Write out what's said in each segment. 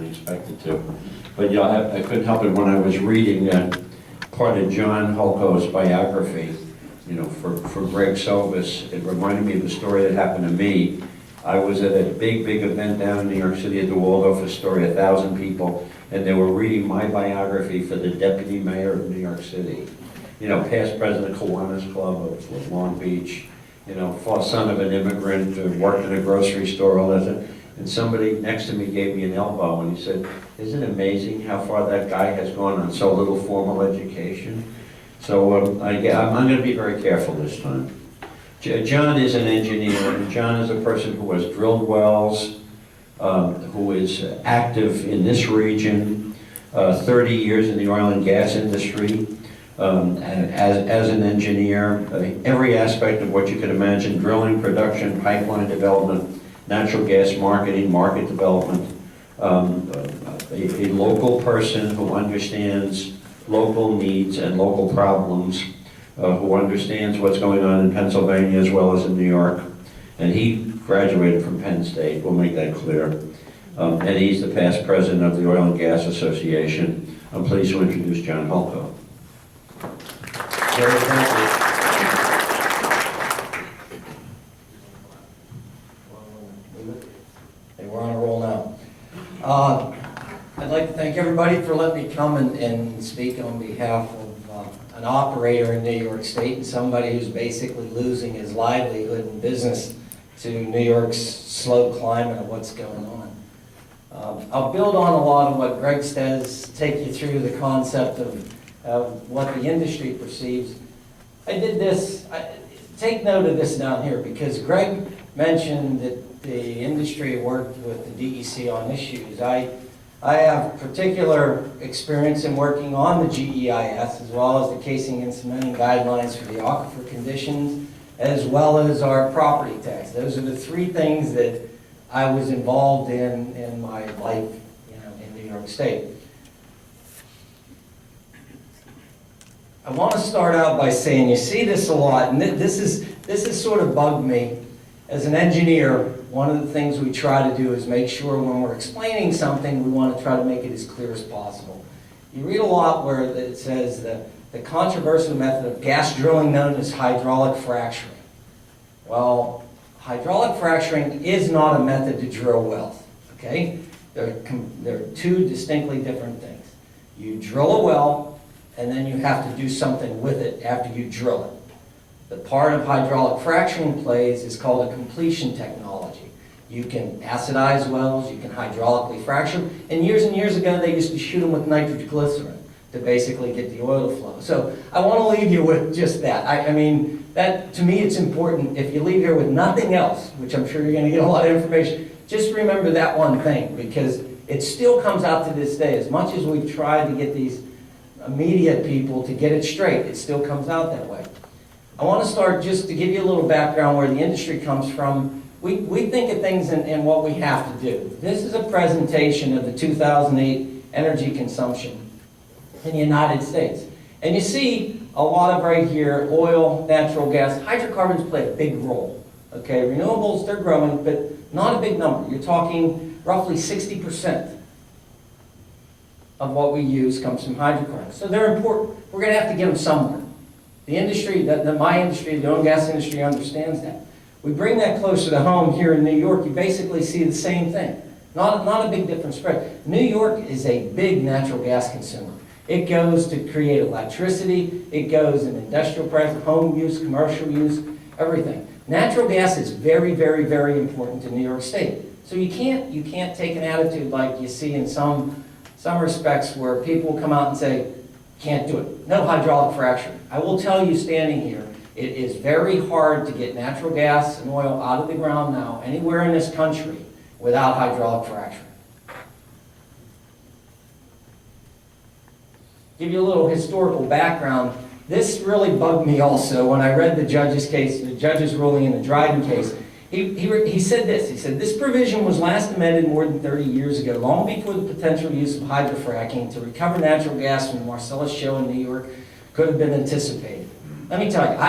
expected to. But yeah, I couldn't help it when I was reading part of John Holko's biography, you know, for Greg Sovis. It reminded me of a story that happened to me. I was at a big event down in New York City at the Waldorf Astoria, 1,000 people, and they were reading my biography for the deputy mayor of New York City. You know, past president of Kiwanis Club of Long Beach, you know, son of an immigrant, worked in a grocery store, all that stuff. And somebody next to me gave me an elbow and he said, "Isn't it amazing how far that guy has gone on so little formal education?" So I'm going to be very careful this time. John is an engineer, and John is a person who has drilled wells, who is active in this region, 30 years in the oil and gas industry, as an engineer, every aspect of what you could imagine: drilling, production, pipeline development, natural gas marketing, market development, a local person who understands local needs and local problems, who understands what's going on in Pennsylvania as well as in New York. And he graduated from Penn State, we'll make that clear. And he's the past president of the Oil and Gas Association. I'm pleased to introduce John Holko. Jerry, thank you. Hey, we're on a roll now. I'd like to thank everybody for letting me come and speak on behalf of an operator in New York State and somebody who's basically losing his livelihood and business to New York's slow climate of what's going on. I'll build on a lot of what Greg says, take you through the concept of what the industry perceives. I did this, take note of this down here, because Greg mentioned that the industry worked with the DEC on issues. I have particular experience in working on the GEIS, as well as the casing and cementing guidelines for the aquifer conditions, as well as our property tax. Those are the three things that I was involved in my life, you know, in New York State. I want to start out by saying, you see this a lot, and this has sort of bugged me. As an engineer, one of the things we try to do is make sure when we're explaining something, we want to try to make it as clear as possible. You read a lot where it says the controversial method of gas drilling known as hydraulic fracturing. Well, hydraulic fracturing is not a method to drill wells, okay? They're two distinctly different things. You drill a well, and then you have to do something with it after you drill it. The part of hydraulic fracturing plays is called a completion technology. You can acidize wells, you can hydraulically fracture, and years ago they used to shoot them with nitroglycerin to basically get the oil to flow. So I want to leave you with just that. I mean, that to me it's important. If you leave here with nothing else, which I'm sure you're going to get a lot of information, just remember that one thing, because it still comes out to this day. As much as we've tried to get these media people to get it straight, it still comes out that way. I want to start just to give you a little background where the industry comes from. We think of things in what we have to do. This is a presentation of the 2008 energy consumption in the United States. And you see a lot of right here, oil, natural gas, hydrocarbons play a big role. Okay, renewables, they're growing, but not a big number. You're talking roughly 60% of what we use comes from hydrocarbons. So they're important. We're going to have to get them somewhere. The industry, my industry, the oil and gas industry understands that. We bring that closer to home here in New York, you basically see the same thing. Not a big difference spread. New York is a big natural gas consumer. It goes to create electricity, it goes in industrial practice, home use, commercial use, everything. Natural gas is very important to New York State. So you can't take an attitude like you see in some respects where people come out and say, can't do it. No hydraulic fracturing. I will tell you standing here, it is very hard to get natural gas and oil out of the ground now, anywhere in this country, without hydraulic fracturing. Give you a little historical background. This really bugged me also when I read the judge's case, the judge's ruling in the Dryden case. He said this. He said, this provision was last amended more than 30 years ago, long before the potential use of hydrofracking to recover natural gas from the Marcellus Shale in New York could have been anticipated. Let me tell you,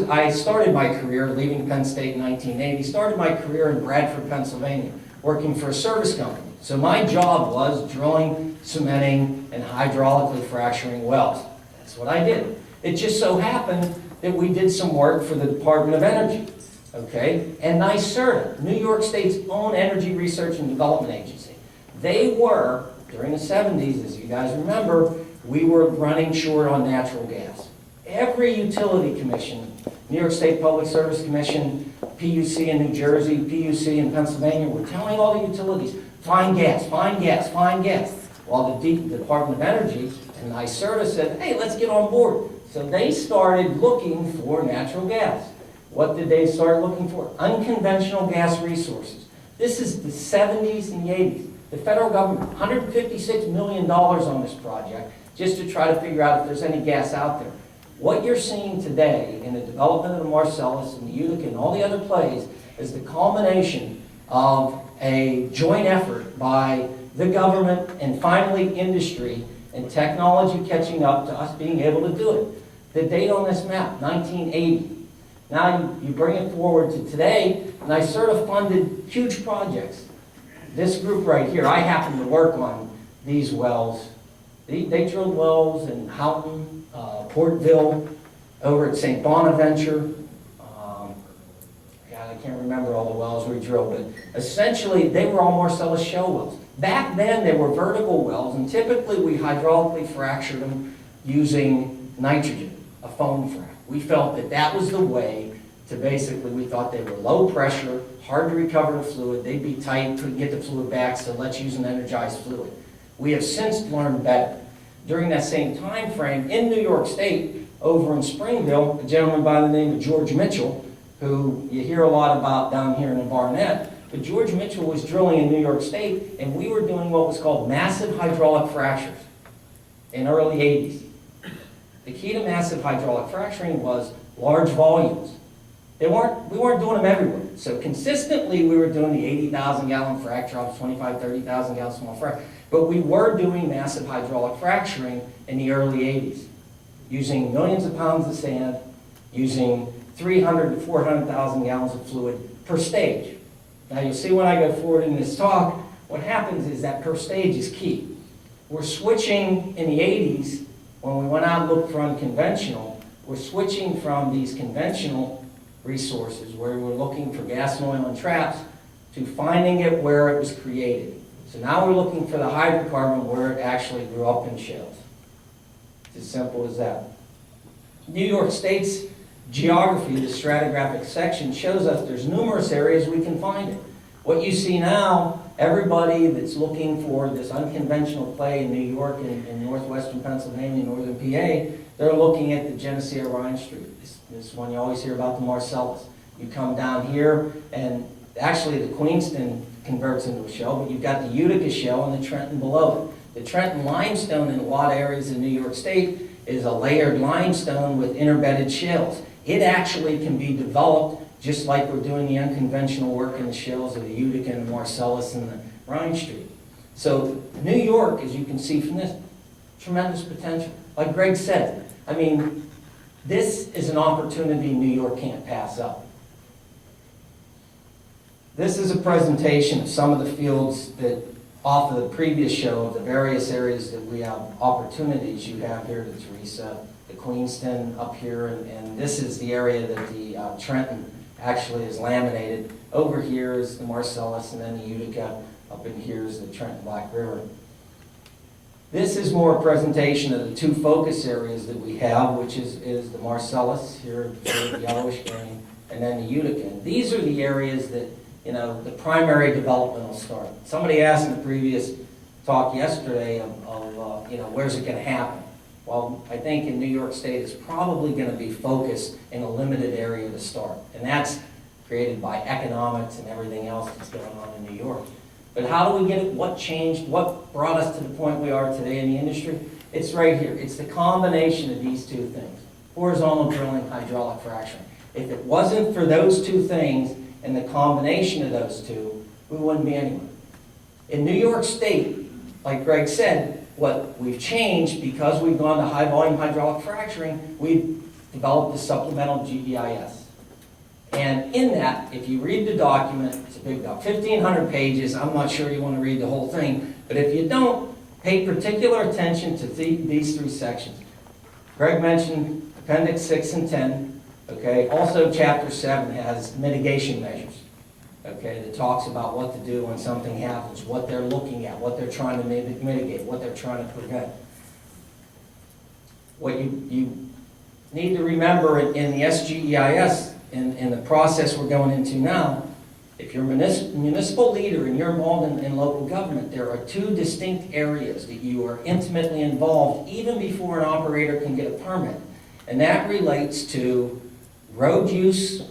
I started my career leaving Penn State in 1980, started my career in Bradford, Pennsylvania, working for a service company. So my job was drilling, cementing, and hydraulically fracturing wells. That's what I did. It just so happened that we did some work for the Department of Energy, okay? And NYSERDA, New York State's own energy research and development agency. They were, during the 70s, as you guys remember, we were running short on natural gas. Every utility commission, New York State Public Service Commission, PUC in New Jersey, PUC in Pennsylvania, were telling all the utilities, find gas, find gas, find gas. While the Department of Energy and NYSERDA said, hey, let's get on board. So they started looking for natural gas. What did they start looking for? Unconventional gas resources. This is the 70s and the 80s. The federal government, $156 million on this project, just to try to figure out if there's any gas out there. What you're seeing today in the development of the Marcellus and the Utica and all the other plays is the culmination of a joint effort by the government and finally industry and technology catching up to us being able to do it. The date on this map, 1980. Now you bring it forward to today, and I sort of funded huge projects. This group right here, I happen to work on these wells. They drilled wells in Houghton, Portville, over at St. Bonaventure. God, I can't remember all the wells we drilled, but essentially they were all Marcellus shale wells. Back then they were vertical wells, and typically we hydraulically fractured them using nitrogen, a foam frac. We felt that that was the way to basically, we thought they were low pressure, hard to recover the fluid, they'd be tight, couldn't get the fluid back, so let's use an energized fluid. We have since learned better. During that same time frame, in New York State, over in Springville, a gentleman by the name of George Mitchell, who you hear a lot about down here in the Barnett, but George Mitchell was drilling in New York State, and we were doing what was called massive hydraulic fractures in early 80s. The key to massive hydraulic fracturing was large volumes. We weren't doing them everywhere. So consistently, we were doing the 80,000 gallon frac jobs, 25, 30,000 gallon small frac. But we were doing massive hydraulic fracturing in the early 80s, using millions of pounds of sand, using 300 to 400,000 gallons of fluid per stage. Now you'll see when I go forward in this talk, what happens is that per stage is key. We're switching in the 80s, when we went out and looked for unconventional, we're switching from these conventional resources where we're looking for gas and oil and traps to finding it where it was created. So now we're looking for the hydrocarbon where it actually grew up in shales. It's as simple as that. New York State's geography, the stratigraphic section, shows us there's numerous areas we can find it. What you see now, everybody that's looking for this unconventional play in New York and northwestern Pennsylvania, northern PA, they're looking at the Geneseo Rhine Street. This one you always hear about, the Marcellus. You come down here, and actually the Queenston converts into a shale, but you've got the Utica shale and the Trenton below it. The Trenton limestone in a lot of areas in New York State is a layered limestone with interbedded shales. It actually can be developed just like we're doing the unconventional work in the shales of the Utica and the Marcellus and the Rhine Street. So New York, as you can see from this, tremendous potential. Like Greg said, I mean, this is an opportunity New York can't pass up. This is a presentation of some of the fields that, off of the previous show, of the various areas that we have opportunities. You have here the Teresa, the Queenston up here, and this is the area that the Trenton actually is laminated. Over here is the Marcellus, and then the Utica. Up in here is the Trenton Black River. This is more a presentation of the two focus areas that we have, which is the Marcellus, here, the yellowish green, and then the Utica. And these are the areas that, you know, the primary development will start. Somebody asked in the previous talk yesterday of you know, where's it going to happen? Well, I think in New York State it's probably going to be focused in a limited area to start. And that's created by economics and everything else that's going on in New York. But how do we get it? What changed? What brought us to the point we are today in the industry? It's right here. It's the combination of these two things. Horizontal drilling, hydraulic fracturing. If it wasn't for those two things and the combination of those two, we wouldn't be anywhere. In New York State, like Greg said, what we've changed because we've gone to high volume hydraulic fracturing, we've developed the supplemental GEIS. And in that, if you read the document, it's a big doc, 1,500 pages. I'm not sure you want to read the whole thing, but if you don't, pay particular attention to these three sections. Greg mentioned Appendix 6 and 10, okay? Also, Chapter 7 has mitigation measures, okay, that talks about what to do when something happens, what they're looking at, what they're trying to mitigate, what they're trying to prevent. What you need to remember in the SGEIS, in the process we're going into now, if you're a municipal leader and you're involved in local government, there are two distinct areas that you are intimately involved even before an operator can get a permit. And that relates to road use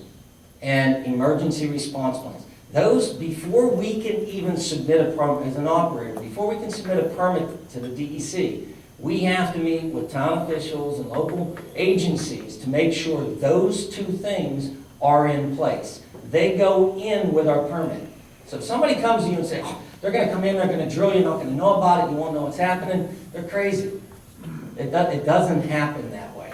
and emergency response plans. Those, before we can even submit a permit as an operator, before we can submit a permit to the DEC, we have to meet with town officials and local agencies to make sure those two things are in place. They go in with our permit. So if somebody comes to you and says, oh, they're going to come in, they're going to drill, you're not going to know about it, you won't know what's happening, they're crazy. It doesn't happen that way.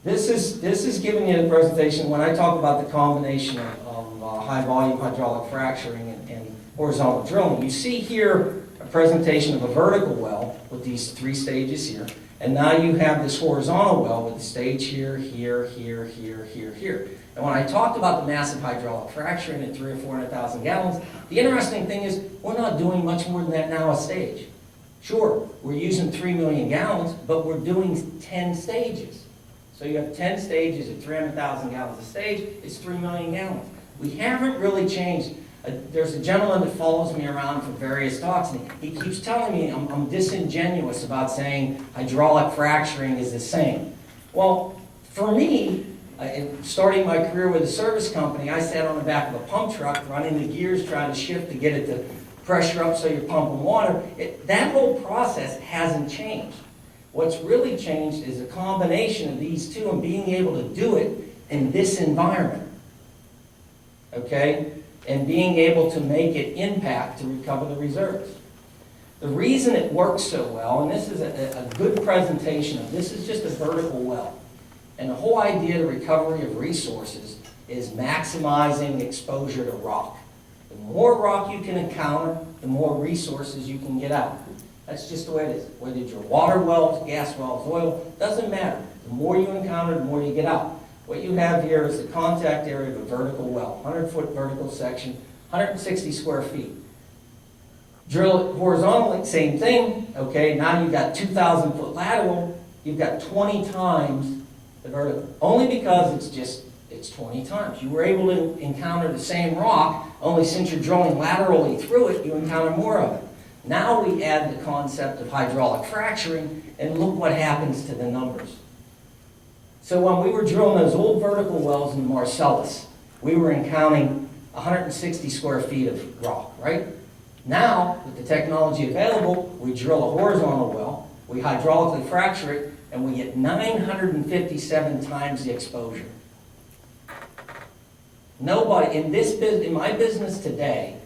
This is giving you the presentation when I talk about the combination of high volume hydraulic fracturing and horizontal drilling. You see here a presentation of a vertical well with these three stages here. And now you have this horizontal well with the stage here, here, here, here, here, here. And when I talked about the massive hydraulic fracturing at 300,000 or 400,000 gallons, the interesting thing is we're not doing much more than that now a stage. Sure, we're using 3 million gallons, but we're doing 10 stages. So you have 10 stages at 300,000 gallons a stage, it's 3 million gallons. We haven't really changed. There's a gentleman that follows me around for various talks, and he keeps telling me I'm disingenuous about saying hydraulic fracturing is the same. Well, for me, starting my career with a service company, I sat on the back of a pump truck running the gears, trying to shift to get it to pressure up so you're pumping water. That whole process hasn't changed. What's really changed is a combination of these two and being able to do it in this environment, okay? And being able to make it impact to recover the reserves. The reason it works so well, and this is a good presentation of this, is just a vertical well. And the whole idea of recovery of resources is maximizing exposure to rock. The more rock you can encounter, the more resources you can get out. That's just the way it is. Whether it's your water wells, gas wells, oil, doesn't matter. The more you encounter, the more you get out. What you have here is the contact area of a vertical well, 100-foot vertical section, 160 square feet. Drill it horizontally, same thing, okay? Now you've got 2,000-foot lateral, you've got 20 times the vertical. Only because it's 20 times. You were able to encounter the same rock, only since you're drilling laterally through it, you encounter more of it. Now we add the concept of hydraulic fracturing, and look what happens to the numbers. So when we were drilling those old vertical wells in Marcellus, we were encountering 160 square feet of rock, right? Now, with the technology available, we drill a horizontal well, we hydraulically fracture it, and we get 957 times the exposure. Nobody, in my business today,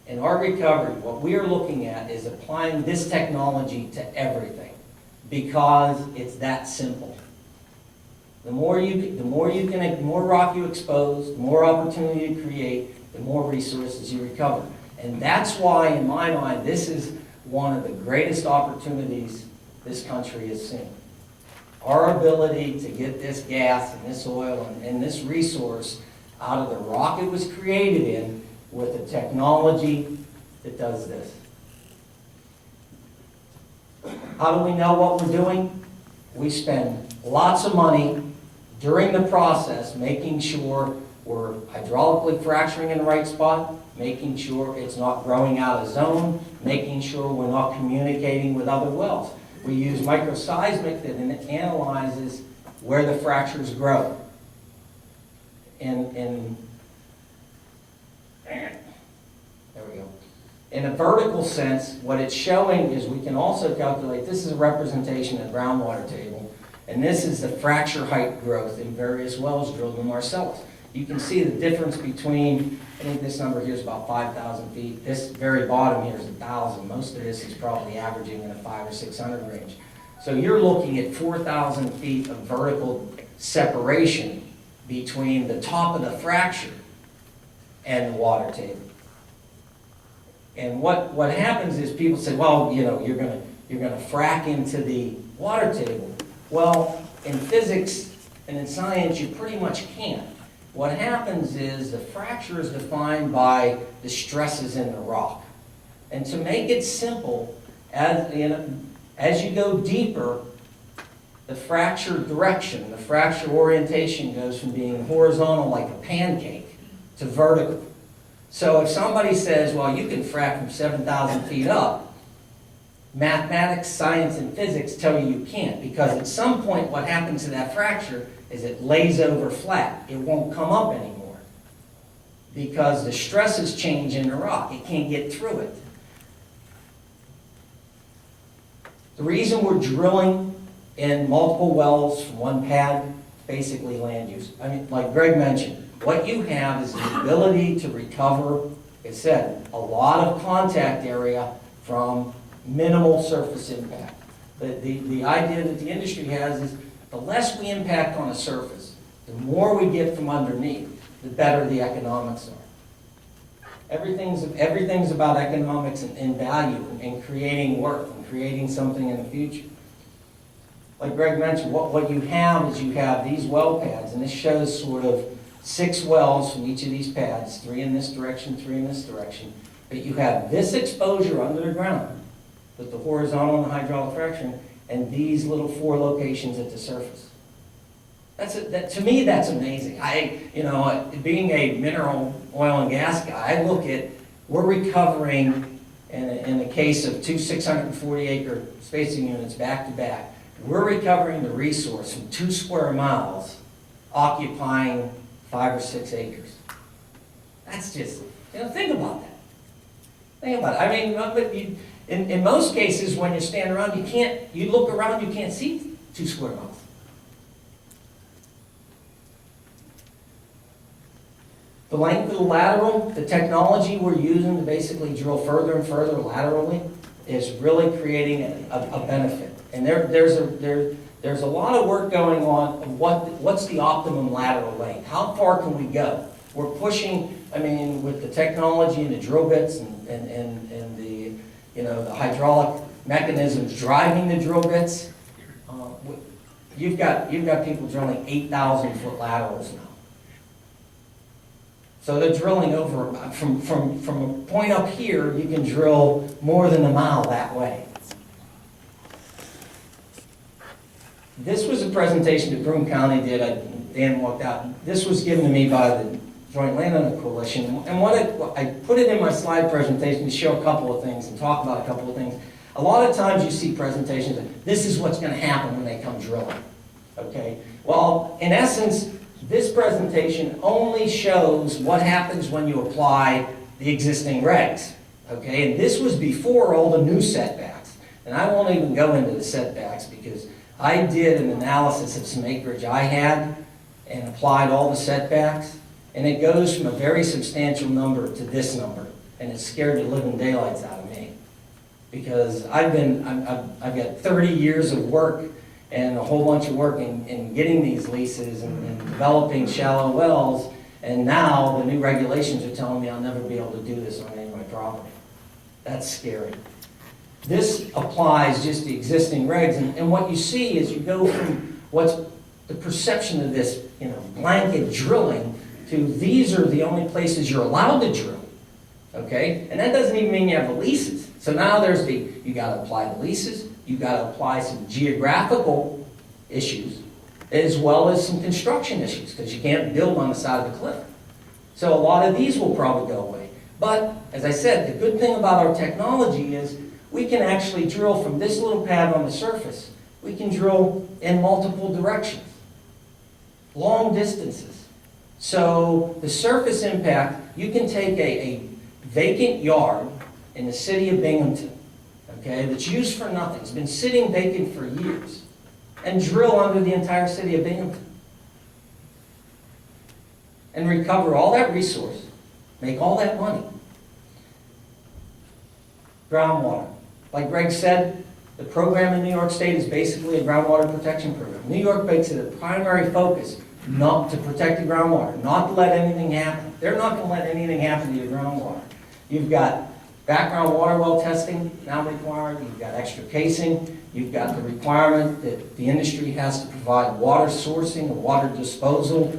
in our recovery, what we are looking at is applying this technology to everything, because it's that simple. The more rock you expose, the more opportunity you create, the more resources you recover. And that's why, in my mind, this is one of the greatest opportunities this country has seen. Our ability to get this gas and this oil and this resource out of the rock it was created in with a technology that does this. How do we know what we're doing? We spend lots of money during the process making sure we're hydraulically fracturing in the right spot, making sure it's not growing out of zone, making sure we're not communicating with other wells. We use microseismic that analyzes where the fractures grow. There we go. In a vertical sense, what it's showing is we can also calculate, this is a representation of the groundwater table, and this is the fracture height growth in various wells drilled in Marcellus. You can see the difference between, I think this number here is about 5,000 feet. This very bottom here is 1,000. Most of this is probably averaging in a 500 or 600 range. So you're looking at 4,000 feet of vertical separation between the top of the fracture and the water table. And what happens is people say, well, you know, you're gonna frack into the water table. Well, in physics and in science, you pretty much can't. What happens is the fracture is defined by the stresses in the rock. And to make it simple, as you go deeper, the fracture direction, the fracture orientation goes from being horizontal like a pancake to vertical. So if somebody says, well, you can frack from 7,000 feet up, mathematics, science, and physics tell you you can't, because at some point what happens to that fracture is it lays over flat. It won't come up anymore because the stresses change in the rock. It can't get through it. The reason we're drilling in multiple wells from one pad, basically land use. I mean, like Greg mentioned, what you have is the ability to recover, like I said, a lot of contact area from minimal surface impact. The idea that the industry has is the less we impact on a surface, the more we get from underneath, the better the economics are. Everything's about economics and value and creating work and creating something in the future. Like Greg mentioned, what you have is you have these well pads, and this shows sort of 6 wells from each of these pads, 3 in this direction, 3 in this direction. But you have this exposure under the ground with the horizontal and the hydraulic fracturing, and these little 4 locations at the surface. To me, that's amazing. Being a mineral oil and gas guy, I look at, we're recovering, in the case of 2 640-acre spacing units back to back, we're recovering the resource from 2 square miles occupying 5 or 6 acres. That's just, think about that. Think about it. I mean, but in most cases, when you stand around, you look around, you can't see 2 square miles. The length of the lateral, the technology we're using to basically drill further and further laterally is really creating a benefit. And there's a lot of work going on of what's the optimum lateral length? How far can we go? We're pushing, with the technology and the drill bits and the hydraulic mechanisms driving the drill bits. You've got people drilling 8,000-foot laterals now. So they're drilling over, from a point up here, you can drill more than a mile that way. This was a presentation that Broome County did. Dan walked out. This was given to me by the Joint Landowner Coalition. And I put it in my slide presentation to show a couple of things and talk about a couple of things. A lot of times you see presentations that this is what's going to happen when they come drilling. Okay? Well, in essence, this presentation only shows what happens when you apply the existing regs. Okay? And this was before all the new setbacks. And I won't even go into the setbacks because I did an analysis of some acreage I had and applied all the setbacks, and it goes from a very substantial number to this number, and it scared the living daylights out of me because I've got 30 years of work and a whole bunch of work in getting these leases and developing shallow wells, and now the new regulations are telling me I'll never be able to do this on any of my property. That's scary. This applies just the existing regs, and what you see is you go from what's the perception of this, blanket drilling to these are the only places you're allowed to drill, okay? And that doesn't even mean you have the leases. So now you got to apply the leases, you got to apply some geographical issues, as well as some construction issues, because you can't build on the side of the cliff. So a lot of these will probably go away. But, as I said, the good thing about our technology is we can actually drill from this little pad on the surface. We can drill in multiple directions, long distances. So the surface impact, you can take a vacant yard in the city of Binghamton, okay, that's used for nothing. It's been sitting vacant for years, and drill under the entire city of Binghamton. And recover all that resource, make all that money. Groundwater. Like Greg said, the program in New York State is basically a groundwater protection program. New York makes it a primary focus not to protect the groundwater, not to let anything happen. They're not gonna let anything happen to your groundwater. You've got background water well testing now required, you've got extra casing, you've got the requirement that the industry has to provide water sourcing and water disposal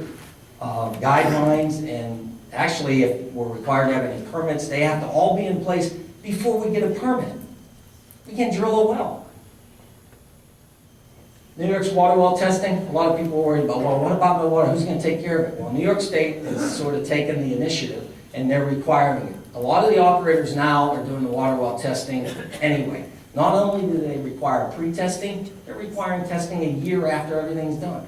guidelines, and actually if we're required to have any permits, they have to all be in place before we get a permit. We can drill a well. New York's water well testing, a lot of people are worried about, well, what about my water? Who's going to take care of it? Well, New York State has sort of taken the initiative, and they're requiring it. A lot of the operators now are doing the water well testing anyway. Not only do they require pre-testing, they're requiring testing a year after everything's done.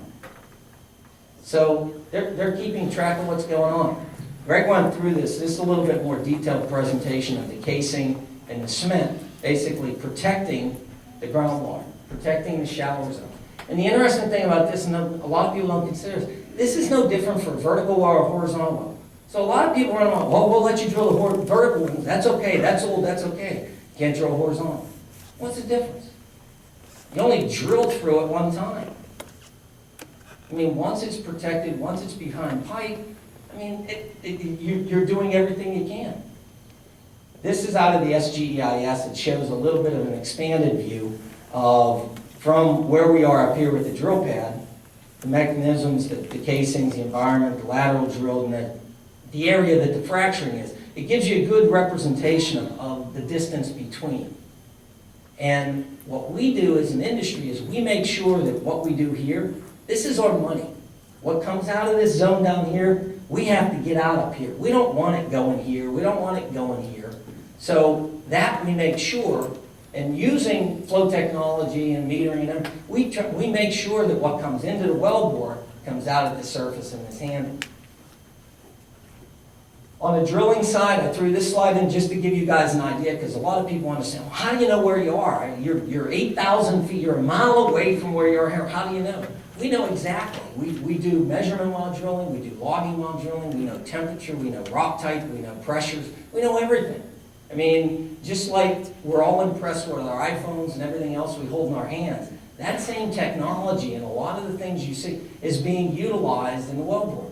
So they're keeping track of what's going on. Greg went through this. This is a little bit more detailed presentation of the casing and the cement, basically protecting the groundwater, protecting the shallow zone. And the interesting thing about this, and a lot of people don't consider this is no different for vertical well or horizontal well. So a lot of people run on, well, we'll let you drill a vertical one. That's okay, that's old, that's okay. Can't drill horizontal. What's the difference? You only drill through it one time. I mean, once it's protected, once it's behind pipe, I mean, you're doing everything you can. This is out of the SGEIS. It shows a little bit of an expanded view of from where we are up here with the drill pad, the mechanisms, the casings, the environment, the lateral drill, and the area that the fracturing is. It gives you a good representation of the distance between. And what we do as an industry is we make sure that what we do here, this is our money. What comes out of this zone down here, we have to get out up here. We don't want it going here. We don't want it going here. So that we make sure, and using flow technology and metering, and we make sure that what comes into the wellbore comes out at the surface and is handled. On the drilling side, I threw this slide in just to give you guys an idea, because a lot of people understand, well, how do you know where you are? You're 8,000 feet, you're a mile away from where you are here. How do you know? We know exactly. We do measurement while drilling, we do logging while drilling, we know temperature, we know rock type, we know pressures, we know everything. I mean, just like we're all impressed with our iPhones and everything else we hold in our hands, that same technology and a lot of the things you see is being utilized in the wellbore.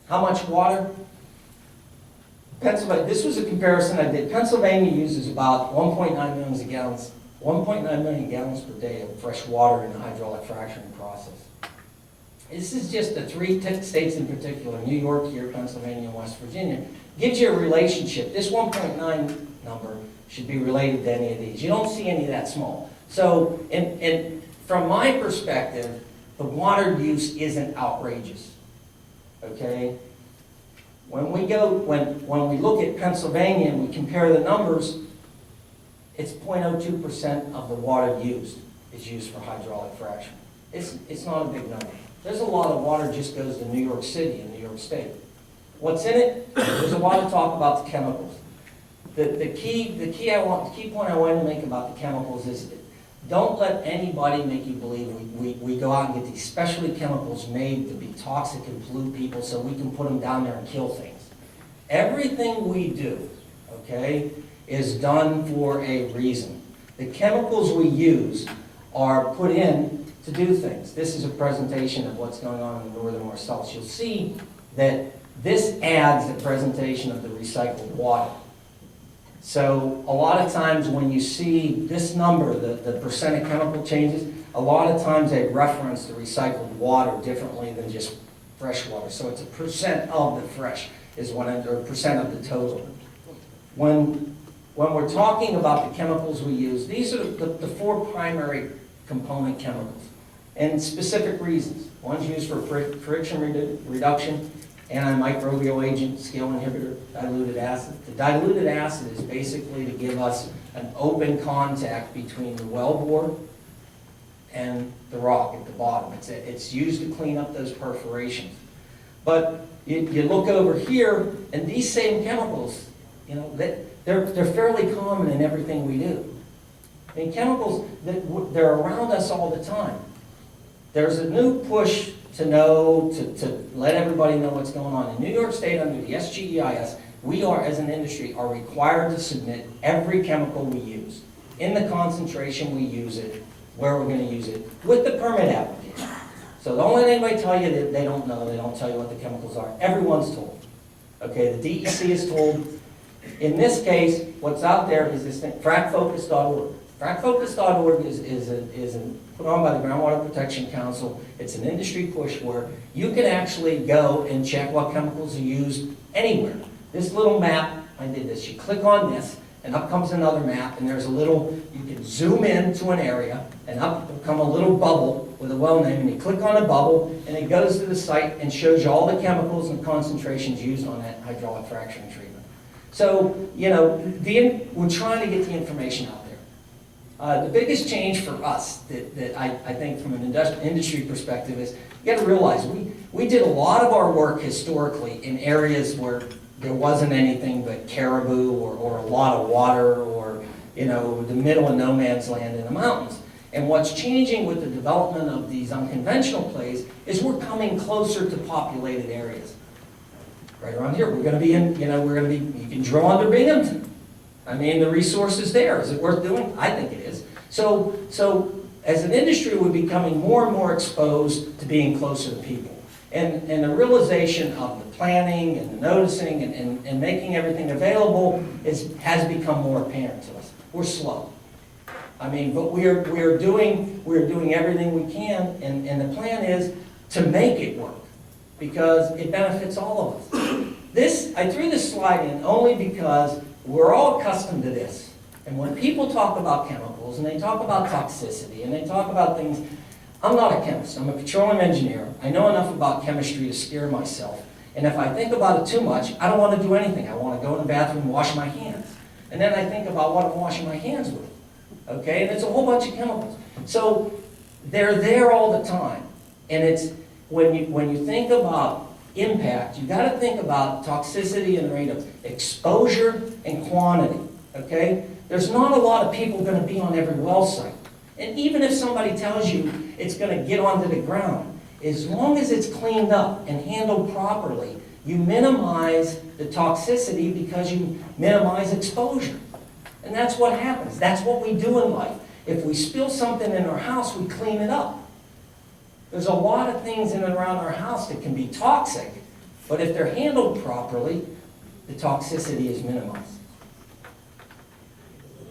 How much water? Pennsylvania, this was a comparison I did. Pennsylvania uses about 1.9 million gallons per day of fresh water in the hydraulic fracturing process. This is just the three states in particular, New York, here, Pennsylvania, and West Virginia. Gives you a relationship. This 1.9 number should be related to any of these. You don't see any of that small. So, from my perspective, the water use isn't outrageous. Okay? When we look at Pennsylvania and we compare the numbers, it's 0.02% of the water used is used for hydraulic fracturing. It's not a big number. There's a lot of water just goes to New York City and New York State. What's in it? There's a lot of talk about the chemicals. The key point I wanted to make about the chemicals is don't let anybody make you believe we go out and get these specialty chemicals made to be toxic and pollute people so we can put them down there and kill things. Everything we do, okay, is done for a reason. The chemicals we use are put in to do things. This is a presentation of what's going on in the northern Marcellus. You'll see that this adds the presentation of the recycled water. So a lot of times when you see this number, the percent of chemical changes, a lot of times they reference the recycled water differently than just fresh water. So it's a percent of the fresh is or percent of the total. When we're talking about the chemicals we use, these are the four primary component chemicals and specific reasons. One's used for friction reduction, antimicrobial agent, scale inhibitor, diluted acid. The diluted acid is basically to give us an open contact between the wellbore and the rock at the bottom. It's used to clean up those perforations. But you look over here, and these same chemicals, you know, they're fairly common in everything we do. I mean, chemicals, they're around us all the time. There's a new push to know, to let everybody know what's going on. In New York State, under the SGEIS, we are, as an industry, are required to submit every chemical we use, in the concentration we use it, where we're going to use it, with the permit application. So don't let anybody tell you that they don't know, they don't tell you what the chemicals are. Everyone's told. Okay, the DEC is told. In this case, what's out there is this thing, fracfocus.org. Fracfocus.org is put on by the Groundwater Protection Council. It's an industry push where you can actually go and check what chemicals are used anywhere. This little map, I did this, you click on this, and up comes another map, and there's a little, you can zoom in to an area, and up will come a little bubble with a well name, and you click on a bubble, and it goes to the site and shows you all the chemicals and concentrations used on that hydraulic fracturing treatment. So, you know, we're trying to get the information out there. The biggest change for us that I think from an industry perspective is, you got to realize, we did a lot of our work historically in areas where there wasn't anything but caribou or a lot of water or, you know, the middle of no man's land in the mountains. And what's changing with the development of these unconventional plays is we're coming closer to populated areas. Right around here, we're going to be in, you know, you can drill under Binghamton. I mean, the resource is there. Is it worth doing? I think it is. So as an industry, we're becoming more and more exposed to being closer to people. And the realization of the planning and the noticing and making everything available has become more apparent to us. We're slow. I mean, but we're doing everything we can, and the plan is to make it work because it benefits all of us. I threw this slide in only because we're all accustomed to this. And when people talk about chemicals and they talk about toxicity and they talk about things, I'm not a chemist, I'm a petroleum engineer. I know enough about chemistry to scare myself. And if I think about it too much, I don't want to do anything. I want to go in the bathroom and wash my hands. And then I think about what I'm washing my hands with. Okay, and it's a whole bunch of chemicals. So they're there all the time. And it's when you think about impact, you got to think about toxicity and the rate of exposure and quantity. Okay, there's not a lot of people going to be on every well site. And even if somebody tells you it's going to get onto the ground, as long as it's cleaned up and handled properly, you minimize the toxicity because you minimize exposure. And that's what happens. That's what we do in life. If we spill something in our house, we clean it up. There's a lot of things in and around our house that can be toxic, but if they're handled properly, the toxicity is minimized.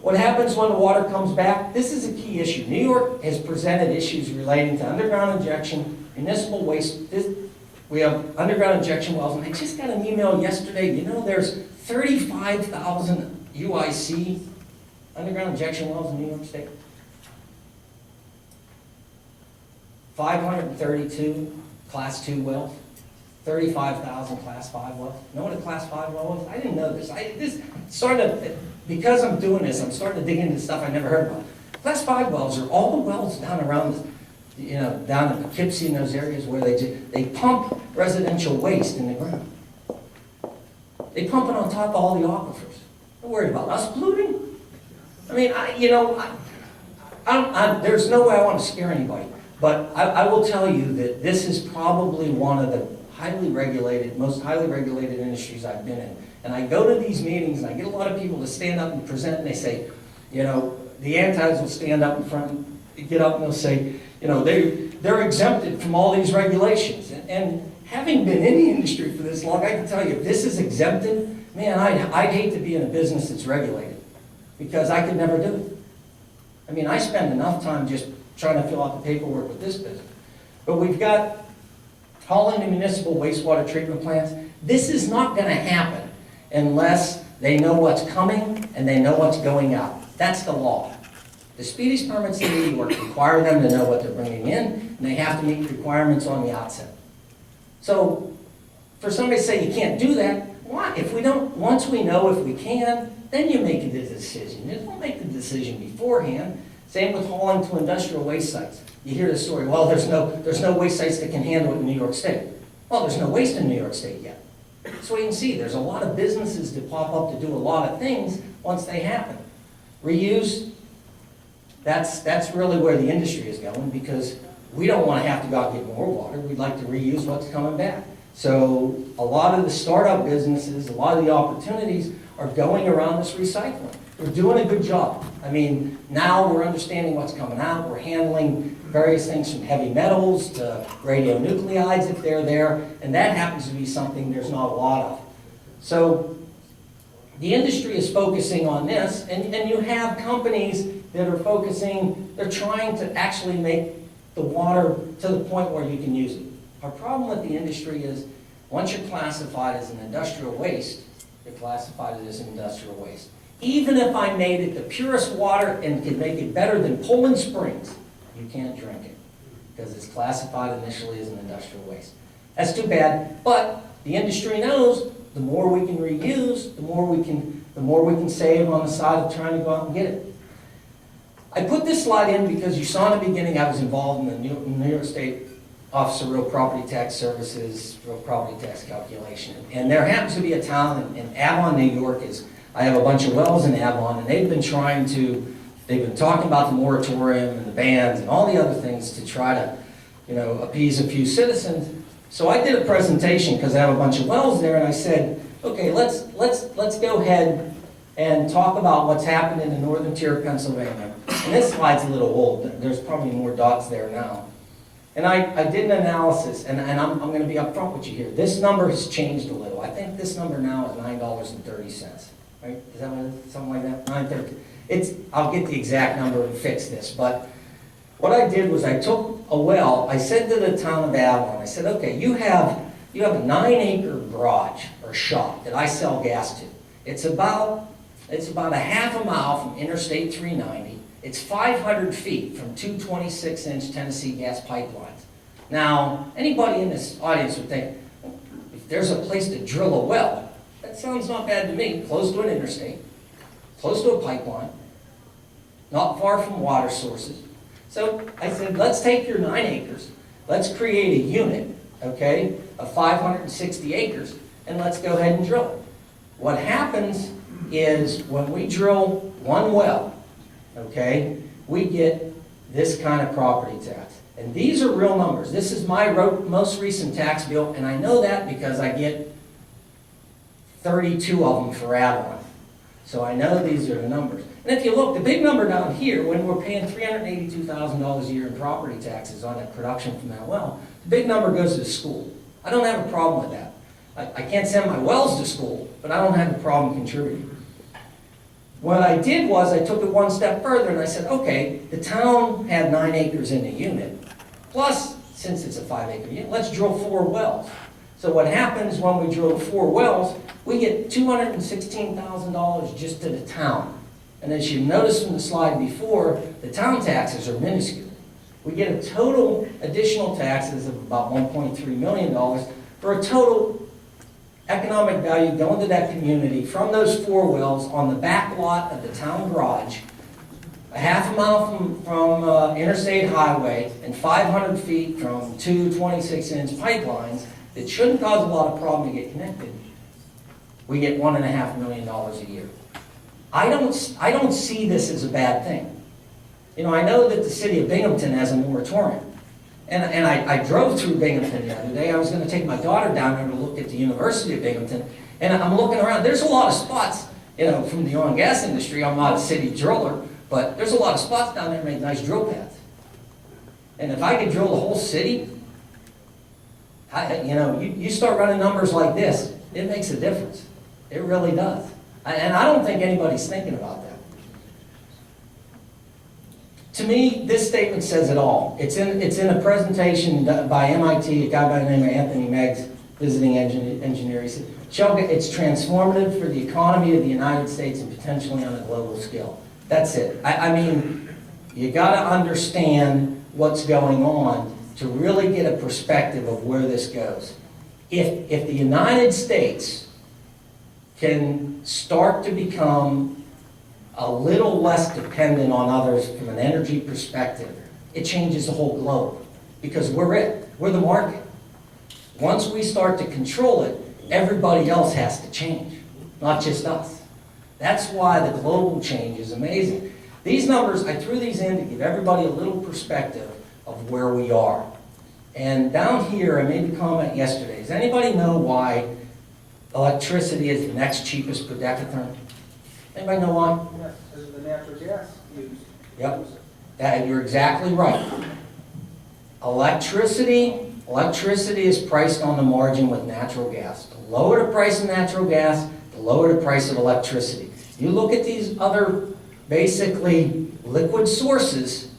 What happens when the water comes back? This is a key issue. New York has presented issues relating to underground injection, municipal waste. We have underground injection wells, and I just got an email yesterday. You know, there's 35,000 UIC underground injection wells in New York State. 532 Class 2 wells. 35,000 Class 5 wells. Know what a Class 5 well is? I didn't know this. Because I'm doing this, I'm starting to dig into stuff I never heard about. Class 5 wells are all the wells down around, you know, down in Poughkeepsie and those areas where they pump residential waste in the ground. They pump it on top of all the aquifers. They're worried about us polluting. I mean, there's no way I want to scare anybody, but I will tell you that this is probably one of the most highly regulated industries I've been in. And I go to these meetings and I get a lot of people to stand up and present and they say, you know, the antis will stand up in front, get up and they'll say, you know, they're exempted from all these regulations. And having been in the industry for this long, I can tell you, if this is exempted, man, I'd hate to be in a business that's regulated because I could never do it. I mean, I spend enough time just trying to fill out the paperwork with this business. But we've got hauling to municipal wastewater treatment plants. This is not going to happen unless they know what's coming and they know what's going out. That's the law. The speediest permits in New York require them to know what they're bringing in, and they have to meet requirements on the outset. So for somebody to say you can't do that, why? If we don't, once we know if we can, then you make the decision. You don't make the decision beforehand. Same with hauling to industrial waste sites. You hear the story, well, there's no waste sites that can handle it in New York State. Well, there's no waste in New York State yet. So you can see there's a lot of businesses that pop up to do a lot of things once they happen. Reuse, that's really where the industry is going because we don't want to have to go out and get more water. We'd like to reuse what's coming back. So a lot of the startup businesses, a lot of the opportunities are going around this recycling. We're doing a good job. I mean, now we're understanding what's coming out. We're handling various things from heavy metals to radionuclides if they're there, and that happens to be something there's not a lot of. So the industry is focusing on this, and you have companies that are focusing, they're trying to actually make the water to the point where you can use it. Our problem with the industry is, once you're classified as an industrial waste, you're classified as an industrial waste. Even if I made it the purest water and could make it better than Poland Springs, you can't drink it, because it's classified initially as an industrial waste. That's too bad, but the industry knows the more we can reuse, the more we can save on the side of trying to go out and get it. I put this slide in because you saw in the beginning I was involved in the New York State Office of Real Property Tax Services, real property tax calculation. And there happens to be a town in Avon, New York. I have a bunch of wells in Avon, and they've been talking about the moratorium and the bans and all the other things to try to, appease a few citizens. So I did a presentation because I have a bunch of wells there, and I said, okay, let's go ahead and talk about what's happened in the northern tier of Pennsylvania. And this slide's a little old. There's probably more dots there now. And I did an analysis, and I'm going to be upfront with you here. This number has changed a little. I think this number now is $9.30, right? Is that what it is? Something like that? $9.30. I'll get the exact number and fix this. But what I did was I took a well. I said to the town of Avon, I said, okay, you have a 9-acre garage or shop that I sell gas to. It's about a half a mile from Interstate 390. It's 500 feet from two 26-inch Tennessee gas pipelines. Now, anybody in this audience would think, if there's a place to drill a well, that sounds not bad to me. Close to an interstate, close to a pipeline, not far from water sources. So I said, let's take your 9 acres, let's create a unit, okay, of 560 acres, and let's go ahead and drill it. What happens is when we drill one well, okay, we get this kind of property tax. And these are real numbers. This is my most recent tax bill, and I know that because I get 32 of them for Avalon. So I know these are the numbers. And if you look, the big number down here, when we're paying $382,000 a year in property taxes on that production from that well, the big number goes to the school. I don't have a problem with that. I can't send my wells to school, but I don't have a problem contributing. What I did was I took it one step further and I said, okay, the town had 9 acres in the unit. Plus, since it's a 5-acre unit, let's drill 4 wells. So what happens when we drill 4 wells, we get $216,000 just to the town. And as you noticed from the slide before, the town taxes are minuscule. We get a total additional taxes of about $1.3 million for a total economic value going to that community from those 4 wells on the back lot of the town garage, a half a mile from Interstate Highway, and 500 feet from 2 26-inch pipelines that shouldn't cause a lot of problem to get connected. We get $1.5 million a year. I don't see this as a bad thing. I know that the city of Binghamton has a moratorium. And I drove through Binghamton the other day. I was going to take my daughter down there to look at the University of Binghamton. And I'm looking around. There's a lot of spots, from the oil and gas industry. I'm not a city driller, but there's a lot of spots down there that make nice drill pads. And if I could drill the whole city, you start running numbers like this, it makes a difference. It really does. And I don't think anybody's thinking about that. To me, this statement says it all. It's in a presentation by MIT, a guy by the name of Anthony Meggs, visiting engineer. He said, it's transformative for the economy of the United States and potentially on a global scale. That's it. I mean, you got to understand what's going on to really get a perspective of where this goes. If the United States can start to become a little less dependent on others from an energy perspective, it changes the whole globe, because we're the market. Once we start to control it, everybody else has to change, not just us. That's why the global change is amazing. These numbers, I threw these in to give everybody a little perspective of where we are. And down here, I made the comment yesterday, does anybody know why electricity is the next cheapest per decatherm? Anybody know why? Yes, because of the natural gas used. Yep, you're exactly right. Electricity is priced on the margin with natural gas. The lower the price of natural gas, the lower the price of electricity. You look at these other, basically, liquid sources,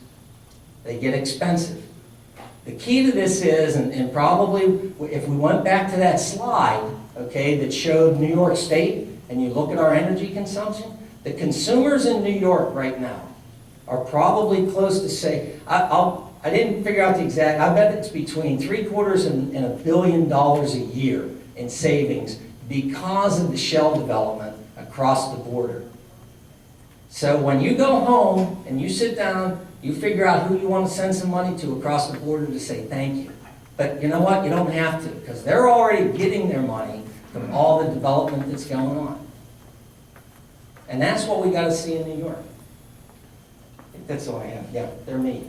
they get expensive. The key to this is, and probably if we went back to that slide, okay, that showed New York State, and you look at our energy consumption, the consumers in New York right now are probably close to say, I didn't figure out the exact, I bet it's between $750 and $1 billion a year in savings because of the shell development across the border. So when you go home and you sit down, you figure out who you want to send some money to across the border to say thank you. But you know what? You don't have to, because they're already getting their money from all the development that's going on. And that's what we got to see in New York. I think that's all I have. Yeah, they're me.